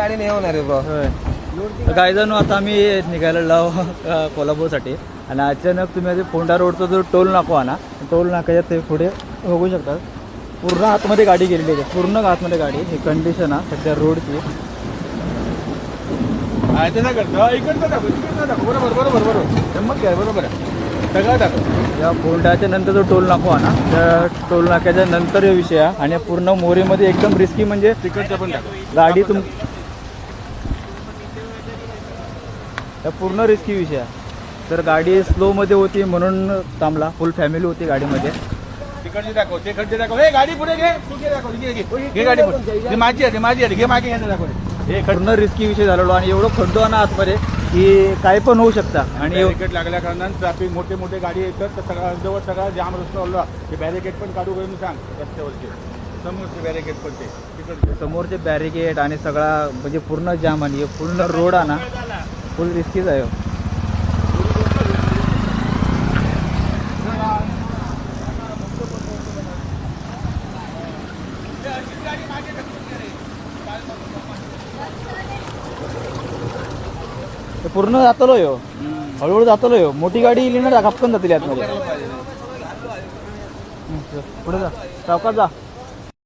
गाडी नाही होणार आहे बा. होय काय जण आता आम्ही निघायला लाव कोल्हापूरसाठी आणि अचानक तुम्ही आता फोंडा रोडचा जो टोल नाका ना टोल नाक्याच्या ते पुढे बघू शकता पूर्ण आतमध्ये गाडी गेलेली आहे पूर्ण आतमध्ये गाडी ही कंडिशन आहे सध्या रोडची. बरोबर बरोबर बरोबर चमक आहे बरोबर आहे सगळं दाखव. या फोंडाच्या नंतर जो टोल नाका आहे ना त्या टोल नाक्याच्या नंतर हे विषय आहे आणि पूर्ण मोरीमध्ये एकदम रिस्की म्हणजे तिकडचं पण दाखव गाडी त्या पूर्ण रिस्की विषय आहे. तर गाडी स्लोमध्ये होती म्हणून थांबला फुल फॅमिली होती गाडीमध्ये. तिकडची दाखव ते खड्डे दाखव हे गाडी पुढे घे तू घे दाखव घे गाडी पुढे माझी आहे माझी आहे घे मागे घ्यायला दाखव हे पूर्ण रिस्की विषय झालेलो आणि एवढं खड्डो आहे ना आतमध्ये की काय पण होऊ शकता. आणि बॅरिकेड लागल्या कारणाने ट्रॅफिक मोठे मोठे गाडी येतात तर सगळा अर्धवट सगळा जाम रस्ता ओला ते बॅरिकेड पण काढू करून सांग रस्त्यावरचे समोरचे बॅरिकेड पण ते तिकडचे समोरचे बॅरिकेड आणि सगळा म्हणजे पूर्ण जाम आणि पूर्ण रोड आहे ना फुल रिस्कीच आहे. पूर्ण जातलो यो हळूहळू जातलो यो मोठी गाडी येईल ना घापकन जातील आतमध्ये. पुढे जा सावकाश जा.